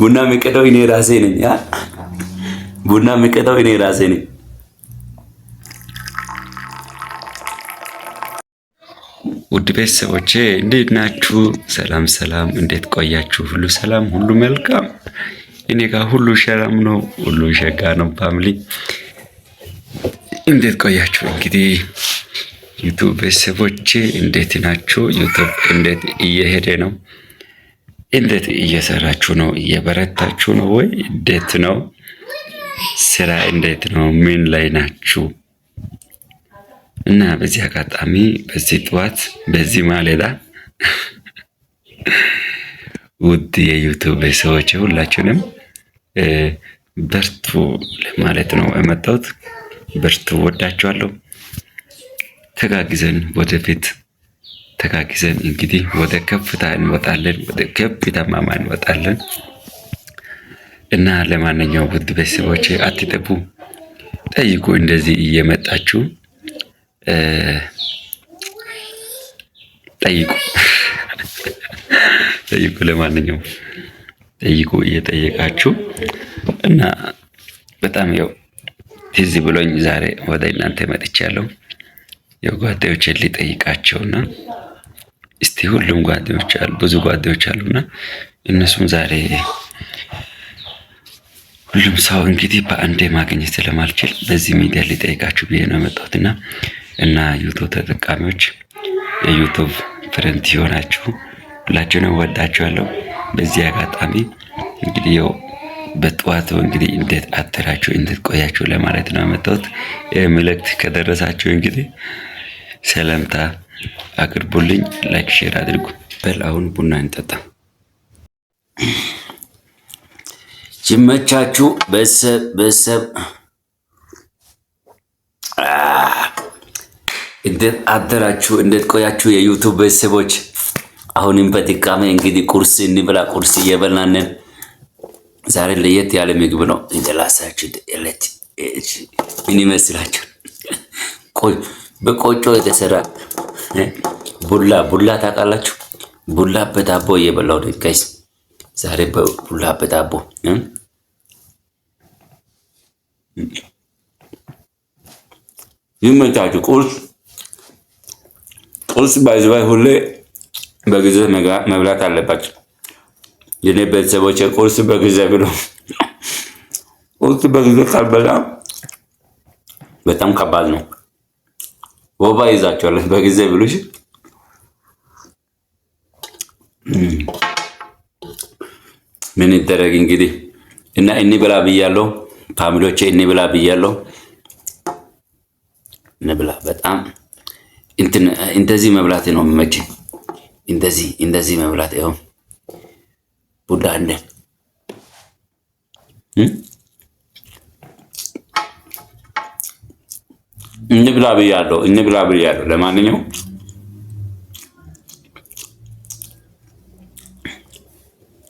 ቡና የሚቀዳው እኔ ራሴ ነኝ። ቡና የሚቀዳው እኔ ራሴ ነኝ። ውድ ቤተሰቦቼ እንዴት ናችሁ? ሰላም ሰላም፣ እንዴት ቆያችሁ? ሁሉ ሰላም፣ ሁሉ መልካም። እኔ ጋር ሁሉ ሰላም ነው፣ ሁሉ ሸጋ ነው። ፋሚሊ እንዴት ቆያችሁ? እንግዲህ ዩቲዩብ ቤተሰቦቼ እንዴት ናችሁ? ዩቲዩብ እንዴት እየሄደ ነው? እንዴት እየሰራችሁ ነው? እየበረታችሁ ነው ወይ? እንዴት ነው ስራ? እንዴት ነው? ምን ላይ ናችሁ? እና በዚህ አጋጣሚ በዚህ ጠዋት በዚህ ማለዳ ውድ የዩቲዩብ ሰዎች ሁላችሁንም በርቱ ለማለት ነው የመጣሁት። በርቱ፣ ወዳችኋለሁ። ተጋግዘን ወደፊት ተጋግዘን እንግዲህ ወደ ከፍታ እንወጣለን፣ ወደ ከፍታ ማማ እንወጣለን። እና ለማንኛውም ውድ ቤተሰቦቼ አትጠቡ፣ ጠይቁ። እንደዚህ እየመጣችሁ ጠይቁ ጠይቁ። ለማንኛውም ጠይቁ እየጠየቃችሁ እና በጣም ያው ትዝ ብሎኝ ዛሬ ወደ እናንተ መጥቻለሁ። ያው ጓደኞቼን ሊጠይቃቸውና እስቲ ሁሉም ጓደኞች አሉ፣ ብዙ ጓደኞች አሉና እነሱም ዛሬ ሁሉም ሰው እንግዲህ በአንዴ ማግኘት ስለማልችል በዚህ ሚዲያ ሊጠይቃችሁ ብዬ ነው የመጣሁትና እና ዩቲዩብ ተጠቃሚዎች የዩቲዩብ ፍሬንድ የሆናችሁ ሁላችሁንም ወዳችኋለሁ። በዚህ አጋጣሚ እንግዲህ ያው በጠዋቱ እንግዲህ እንዴት አደራችሁ እንዴት ቆያችሁ ለማለት ነው የመጣሁት። መልእክት ከደረሳችሁ እንግዲህ ሰላምታ አቅርቡልኝ፣ ላይክ ሼር አድርጉ። በል አሁን ቡና እንጠጣ። ይመቻችሁ ቤተሰብ። እንዴት አደራችሁ እንዴት ቆያችሁ የዩቲዩብ ቤተሰቦች? አሁንም በድጋሚ እንግዲህ ቁርስ እንብላ። ቁርስ እየበላን ዛሬ ለየት ያለ ምግብ ነው እንደላሳችሁ። ምን ይመስላችሁ? በቆጮ የተሰራ ቡላ ታውቃላችሁ? ቡላ በዳቦ እየበላው ነው ጋይስ። ዛሬ ቡላ በዳቦ ይመቻችሁ። ቁርስ ባይዘባይ ሁሌ በጊዜ መብላት አለባችሁ። የኔ ቤተሰቦች ቁርስ በጊዜ ብሎ ቁርስ በጊዜ ካልበላ በጣም ከባድ ነው። ወባ ይዛችኋል። በጊዜ ብሉሽ ምን ይደረግ እንግዲህ። እና እንብላ ብያለሁ ፋሚሊዎቼ፣ እንብላ ብያለሁ። እንብላ። በጣም እንደዚህ መብላት ነው የሚመቸኝ። እንደዚህ መብላት ይኸው ቡዳ እንደ እንብላ ብያለሁ። ለማንኛውም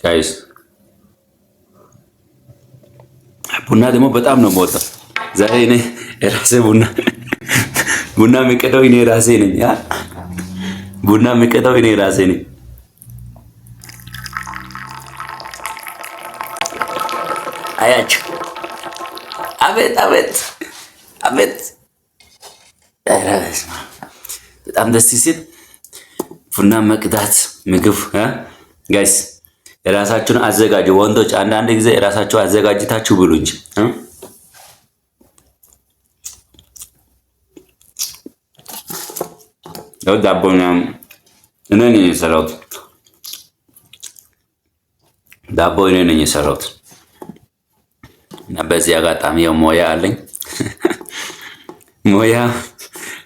ጋይስ ቡና ደግሞ በጣም ነው የምወጣው። ዛሬ እኔ ራሴ ቡና የሚቀዳው እኔ ራሴ ነኝ። ቡና የሚቀዳው እኔ ራሴ ነኝ። አያችሁ? አቤት በጣም ደስ ሲል ቡና መቅዳት ምግብ። ጋይስ የራሳችሁን አዘጋጁ ወንዶች። አንዳንድ ጊዜ የራሳችሁ አዘጋጅታችሁ ብሉ እንጂ ያው ዳቦና እኔ ነኝ የሰራሁት። ዳቦ እኔ ነኝ የሰራሁት። እና በዚህ አጋጣሚ ያው ሞያ አለኝ። ሞያ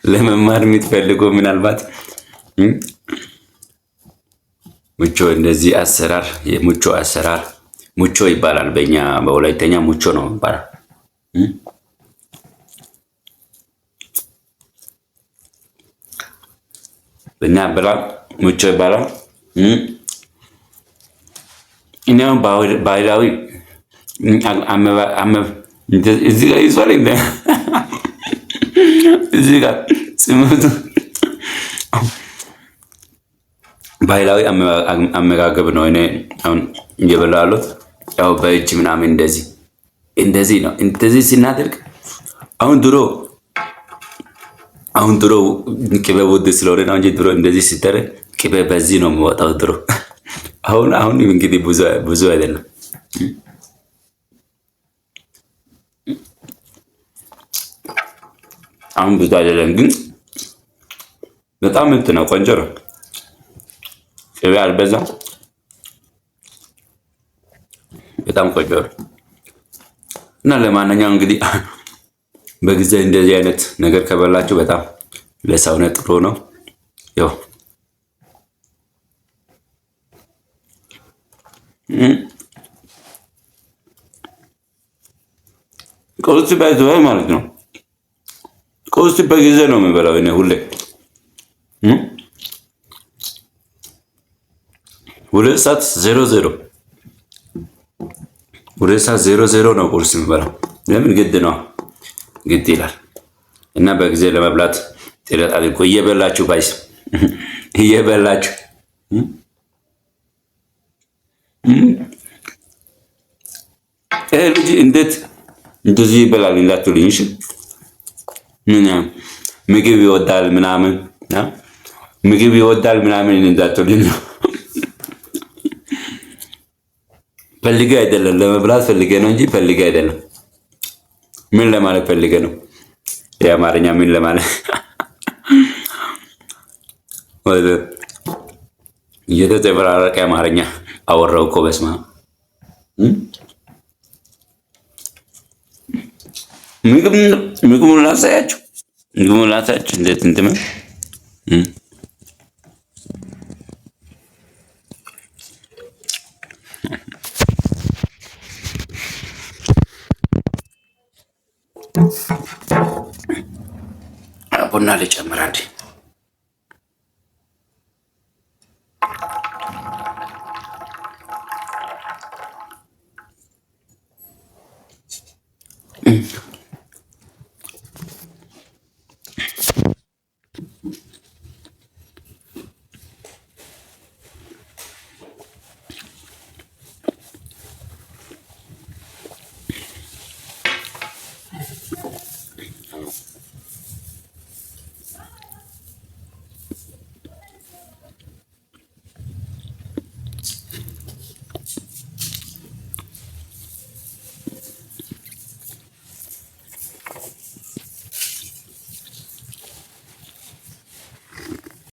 ለመማር የምትፈልጉ ምናልባት ሙቾ እንደዚህ አሰራር የሙቾ አሰራር ሙቾ ይባላል። በእኛ በወላይተኛ ሙቾ ነው ይባላል። በእኛ በላ ሙቾ ይባላል። እኛም ባህላዊ እዚህ ጋር ይዟል። እዚህ ጋር ስምቱ ባህላዊ አመጋገብ ነው። እኔ አሁን እየበላሁ ያለሁት ጨው በእጅ ምናምን እንደዚህ ነው። እንደዚህ ስናደርግ አሁን ድሮ ቅቤ ውድ ስለሆነ ነው እንጂ ድሮ እንደዚህ ሲደረግ ቅቤ በዚህ ነው የሚወጣው ድሮ። አሁን እንግዲህ ብዙ አይደለም። አሁን ብዙ አይደለም፣ ግን በጣም እንትን ነው፣ ቆንጆ ነው። ቅቤ አልበዛም፣ በጣም ቆንጆ ነው። እና ለማንኛውም እንግዲህ በጊዜ እንደዚህ አይነት ነገር ከበላችሁ በጣም ለሰውነት ጥሩ ነው። ያው ቁርስ በጊዜ ማለት ነው። ቁርስ በጊዜ ነው የምበላው እኔ ሁሌ 2:00 2:00 ነው ቁርስ የምበላው። ለምን ግድ ነው፣ ግድ ይላል። እና በጊዜ ለመብላት ጥረት አድርጉ። እየበላችሁ ጋይስ እየበላችሁ ልጅ እንዴት እንደዚህ ይበላል እንዳትሉኝ እሺ። ምግብ ይወዳል ምናምን እንዳትሉኝ ነው። ፈልጌ አይደለም፣ ለመብላት ፈልጌ ነው እንጂ ፈልጌ አይደለም። ምን ለማለት ፈልጌ ነው? የአማርኛ ምን ለማለት እየተዘበራረቀ አማርኛ አወራው እኮ በስመ አብ። ምግቡን ላሳያችሁ እንዴት እንትም ቡና ልጨምር አንዴ።